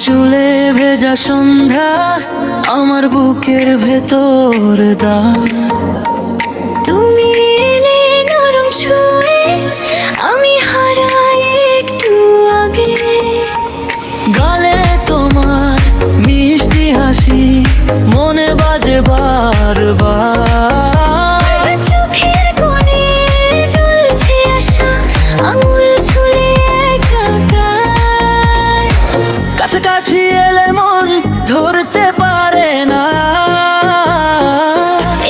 চুলে ভেজা সন্ধ্যা আমার বুকের ভেতর দাও। তুমি এলে নরম ছুঁয়ে আমি হারাই একটু আগে। গালে তোমার মিষ্টি হাসি মনে বাজে বারবার। চোখের কোণে জ্বলছে আশা আঙুল ছুঁয়ে একাকার। কাছাকাছি এলে মন ধরতে পারে না।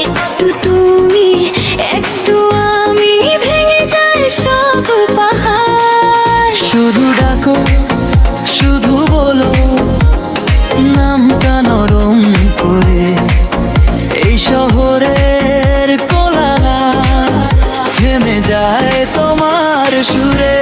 একটু তুমি একটু আমি ভেঙে যায় সব পাহাড়। শুধু ডাকো শুধু বলো নামটা নরম করে। এই শহরের কোলাহল থেমে যায় তোমার সুরে।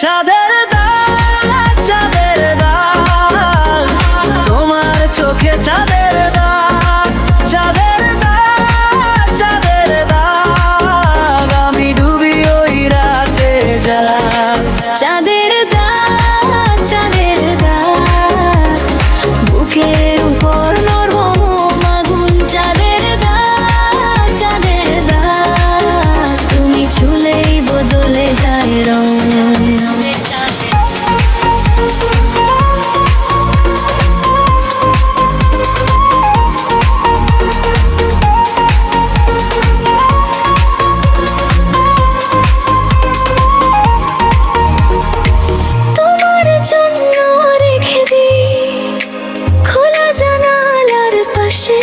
চাঁদের দাগ চাঁদের দাগ তোমার চোখে চাঁদের দাগ। চাঁদের দাগ চাঁদের দাগ আমি ডুবি ওই রাতে যাই। চাঁদের দাগ চাঁদের দাগ বুকের উপর নরম আগুন। চাঁদের দাগ চাঁদের দাগ তুমি ছুলেই বদলে যায় রং। তোমার জন্য রেখে দিই খোলা জানালার পাশে।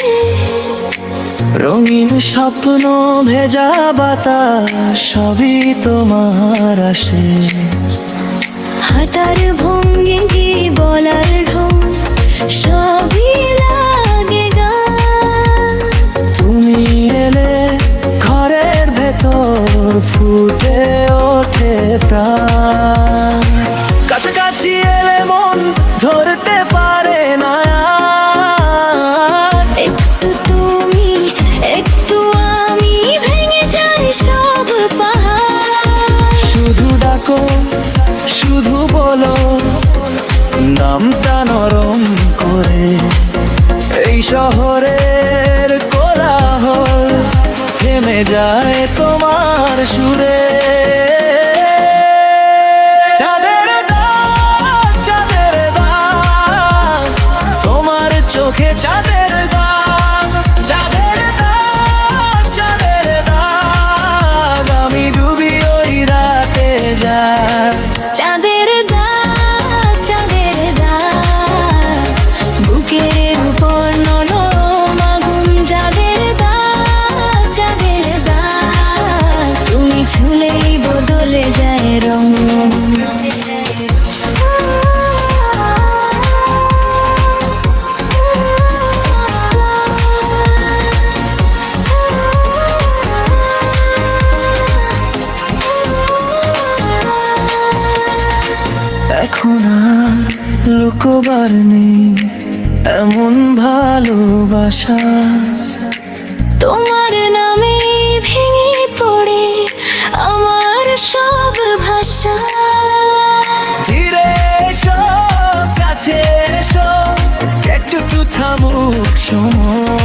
রঙিন স্বপ্ন ভেজা বাতাস সবই তোমার আসে। হাঁটার ভঙ্গি কি বলার ঢং সবই লাগে গান। তুমি এলে ঘরের ভেতর ফুটে ওঠে প্রাণ। কাছাকাছি এলে মন ধরতে পারে না। একটু তুমি একটু আমি ভেঙে যাই সব পাহাড়। শুধু ডাকো শুধু বলো নামটা নরম করে। এই শহরের কোলাহল থেমে যায় তোমার সুরে। চাঁদের দাগ চাঁদের দাগ তোমার চোখে চাঁদের দাগ। চাঁদের দাগ চাঁদের দাগ আমি ডুবি ওই রাতে যাই। চাঁদের দাগ চাঁদের দাগ বুকের উপর নরম আগুন। চাঁদের দাগ চাঁদের দাগ তুমি ছুলেই বদলে যায় রং। এখন আর লুকোবার নেই এমন ভালোবাসা। তোমার নামে ভেঙে পড়ে আমার সব ভাষা। ধীরে এসো কাছে এসো একটু থামুক সময়।